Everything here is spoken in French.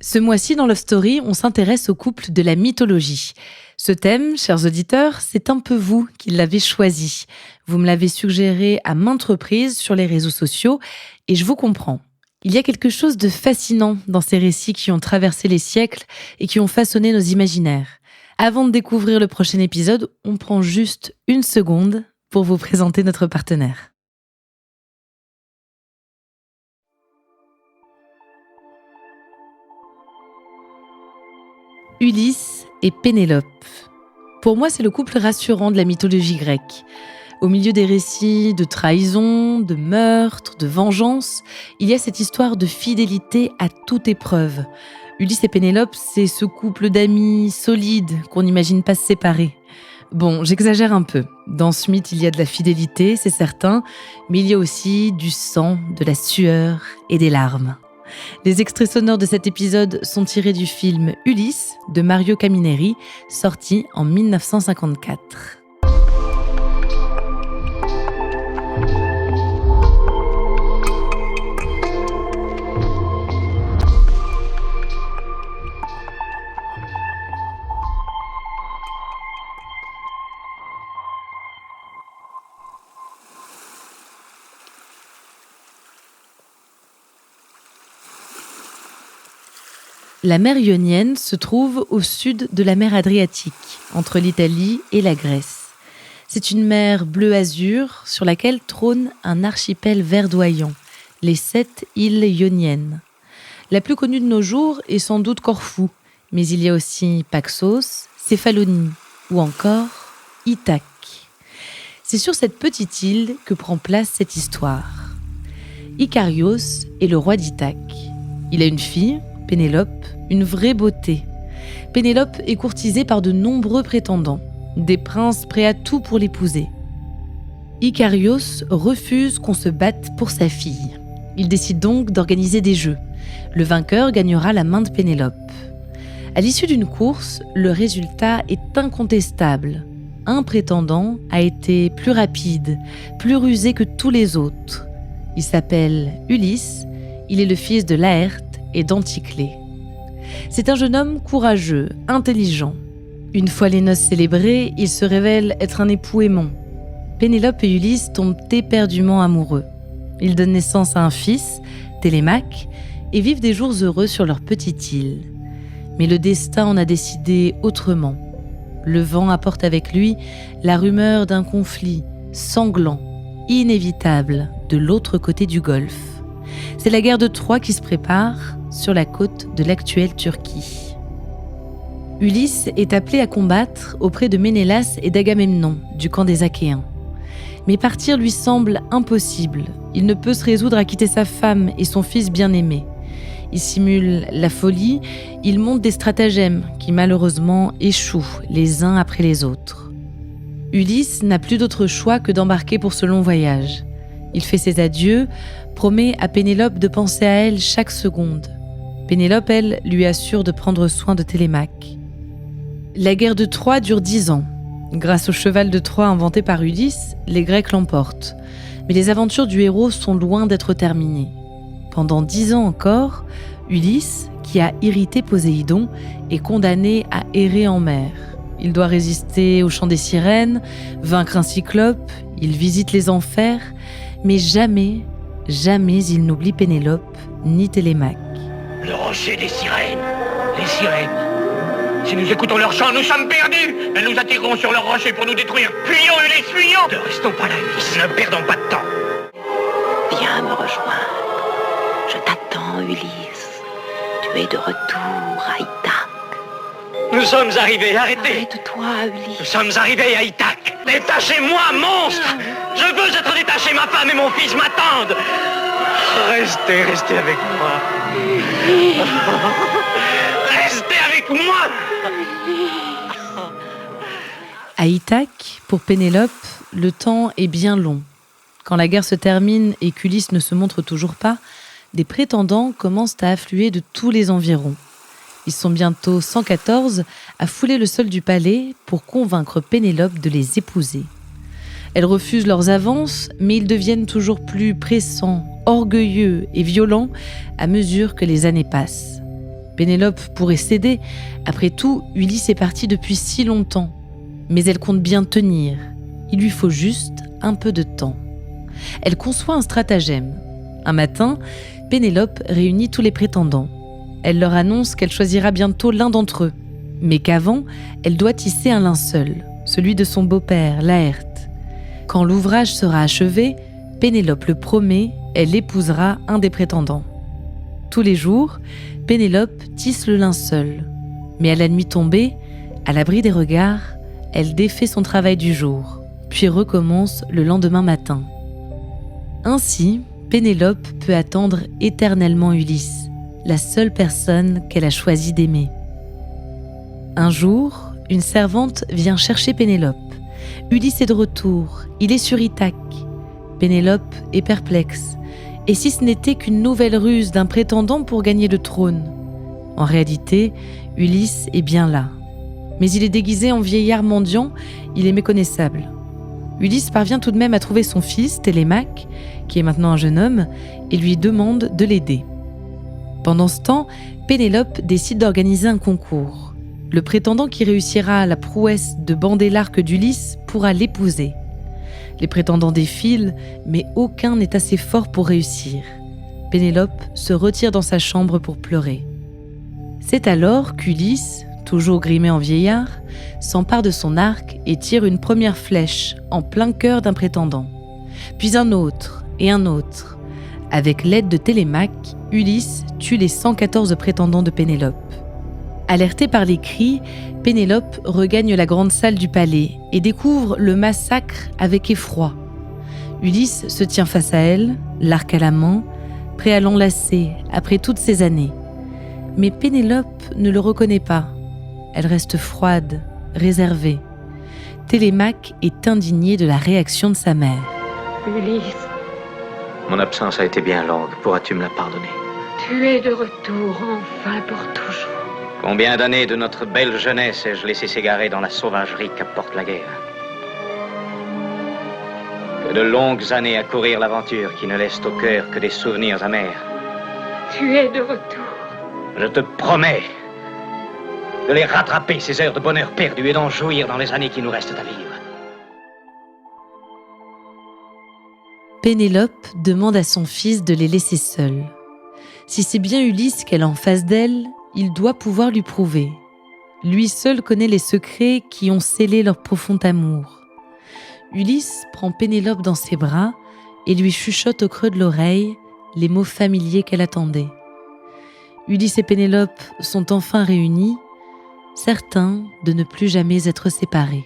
Ce mois-ci, dans Love Story, on s'intéresse au couple de la mythologie. Ce thème, chers auditeurs, c'est un peu vous qui l'avez choisi. Vous me l'avez suggéré à maintes reprises sur les réseaux sociaux et je vous comprends. Il y a quelque chose de fascinant dans ces récits qui ont traversé les siècles et qui ont façonné nos imaginaires. Avant de découvrir le prochain épisode, on prend juste une seconde pour vous présenter notre partenaire. Ulysse et Pénélope. Pour moi, c'est le couple rassurant de la mythologie grecque. Au milieu des récits de trahison, de meurtre, de vengeance, il y a cette histoire de fidélité à toute épreuve. Ulysse et Pénélope, c'est ce couple d'amis solides qu'on n'imagine pas se séparer. Bon, j'exagère un peu. Dans ce mythe, il y a de la fidélité, c'est certain, mais il y a aussi du sang, de la sueur et des larmes. Les extraits sonores de cet épisode sont tirés du film Ulysse de Mario Camineri, sorti en 1954. La mer Ionienne se trouve au sud de la mer Adriatique, entre l'Italie et la Grèce. C'est une mer bleu-azur sur laquelle trône un archipel verdoyant, les 7 îles ioniennes. La plus connue de nos jours est sans doute Corfou, mais il y a aussi Paxos, Céphalonie ou encore Ithaque. C'est sur cette petite île que prend place cette histoire. Icarios est le roi d'Ithaque. Il a une fille, Pénélope, une vraie beauté. Pénélope est courtisée par de nombreux prétendants, des princes prêts à tout pour l'épouser. Icarios refuse qu'on se batte pour sa fille. Il décide donc d'organiser des jeux. Le vainqueur gagnera la main de Pénélope. À l'issue d'une course, le résultat est incontestable. Un prétendant a été plus rapide, plus rusé que tous les autres. Il s'appelle Ulysse, il est le fils de Laërte et d'Anticlée. C'est un jeune homme courageux, intelligent. Une fois les noces célébrées, il se révèle être un époux aimant. Pénélope et Ulysse tombent éperdument amoureux. Ils donnent naissance à un fils, Télémaque, et vivent des jours heureux sur leur petite île. Mais le destin en a décidé autrement. Le vent apporte avec lui la rumeur d'un conflit sanglant, inévitable, de l'autre côté du Golfe. C'est la guerre de Troie qui se prépare sur la côte de l'actuelle Turquie. Ulysse est appelé à combattre auprès de Ménélas et d'Agamemnon, du camp des Achéens. Mais partir lui semble impossible. Il ne peut se résoudre à quitter sa femme et son fils bien-aimé. Il simule la folie, il monte des stratagèmes qui malheureusement échouent les uns après les autres. Ulysse n'a plus d'autre choix que d'embarquer pour ce long voyage. Il fait ses adieux, promet à Pénélope de penser à elle chaque seconde. Pénélope, elle, lui assure de prendre soin de Télémaque. La guerre de Troie dure 10 ans. Grâce au cheval de Troie inventé par Ulysse, les Grecs l'emportent. Mais les aventures du héros sont loin d'être terminées. Pendant 10 ans encore, Ulysse, qui a irrité Poséidon, est condamné à errer en mer. Il doit résister au chant des sirènes, vaincre un cyclope, il visite les enfers, mais jamais il n'oublie Pénélope ni Télémaque. Le rocher des sirènes, les sirènes. Si nous écoutons leur chant, nous sommes perdus. Elles nous attireront sur leur rocher pour nous détruire. Fuyons, Ulysse, fuyons. Ne restons pas là, Ulysse. Ne perdons pas de temps. Viens me rejoindre. Je t'attends, Ulysse. Tu es de retour à Ithaque. Nous sommes arrivés, arrêtez. Arrête-toi, Ulysse. Nous sommes arrivés à Ithaque. Détachez-moi, monstre. Je veux être détaché, ma femme et mon fils m'attendent. Restez avec moi. Restez avec moi. À Ithaque, pour Pénélope, le temps est bien long. Quand la guerre se termine et qu'Ulysse ne se montre toujours pas, des prétendants commencent à affluer de tous les environs. Ils sont bientôt 114 à fouler le sol du palais pour convaincre Pénélope de les épouser. Elle refuse leurs avances, mais ils deviennent toujours plus pressants, orgueilleux et violents à mesure que les années passent. Pénélope pourrait céder. Après tout, Ulysse est parti depuis si longtemps. Mais elle compte bien tenir. Il lui faut juste un peu de temps. Elle conçoit un stratagème. Un matin, Pénélope réunit tous les prétendants. Elle leur annonce qu'elle choisira bientôt l'un d'entre eux, mais qu'avant, elle doit tisser un linceul, celui de son beau-père, Laërte. Quand l'ouvrage sera achevé, Pénélope le promet, elle épousera un des prétendants. Tous les jours, Pénélope tisse le linceul. Mais à la nuit tombée, à l'abri des regards, elle défait son travail du jour, puis recommence le lendemain matin. Ainsi, Pénélope peut attendre éternellement Ulysse, la seule personne qu'elle a choisi d'aimer. Un jour, une servante vient chercher Pénélope. Ulysse est de retour, il est sur Ithaque. Pénélope est perplexe. Et si ce n'était qu'une nouvelle ruse d'un prétendant pour gagner le trône? En réalité, Ulysse est bien là. Mais il est déguisé en vieillard mendiant, il est méconnaissable. Ulysse parvient tout de même à trouver son fils, Télémaque, qui est maintenant un jeune homme, et lui demande de l'aider. Pendant ce temps, Pénélope décide d'organiser un concours. Le prétendant qui réussira la prouesse de bander l'arc d'Ulysse pourra l'épouser. Les prétendants défilent, mais aucun n'est assez fort pour réussir. Pénélope se retire dans sa chambre pour pleurer. C'est alors qu'Ulysse, toujours grimé en vieillard, s'empare de son arc et tire une première flèche en plein cœur d'un prétendant. Puis un autre et un autre. Avec l'aide de Télémaque, Ulysse tue les 114 prétendants de Pénélope. Alertée par les cris, Pénélope regagne la grande salle du palais et découvre le massacre avec effroi. Ulysse se tient face à elle, l'arc à la main, prêt à l'enlacer après toutes ces années. Mais Pénélope ne le reconnaît pas. Elle reste froide, réservée. Télémaque est indigné de la réaction de sa mère. Ulysse, Mon absence a été bien longue. Pourras-tu me la pardonner? tu es de retour, enfin pour toujours. Combien d'années de notre belle jeunesse ai-je laissé s'égarer dans la sauvagerie qu'apporte la guerre? Que de longues années à courir l'aventure qui ne laisse au cœur que des souvenirs amers. Tu es de retour. Je te promets de les rattraper, ces heures de bonheur perdues, et d'en jouir dans les années qui nous restent à vivre. Pénélope demande à son fils de les laisser seuls. Si c'est bien Ulysse qu'elle a en face d'elle, il doit pouvoir lui prouver. Lui seul connaît les secrets qui ont scellé leur profond amour. Ulysse prend Pénélope dans ses bras et lui chuchote au creux de l'oreille les mots familiers qu'elle attendait. Ulysse et Pénélope sont enfin réunis, certains de ne plus jamais être séparés.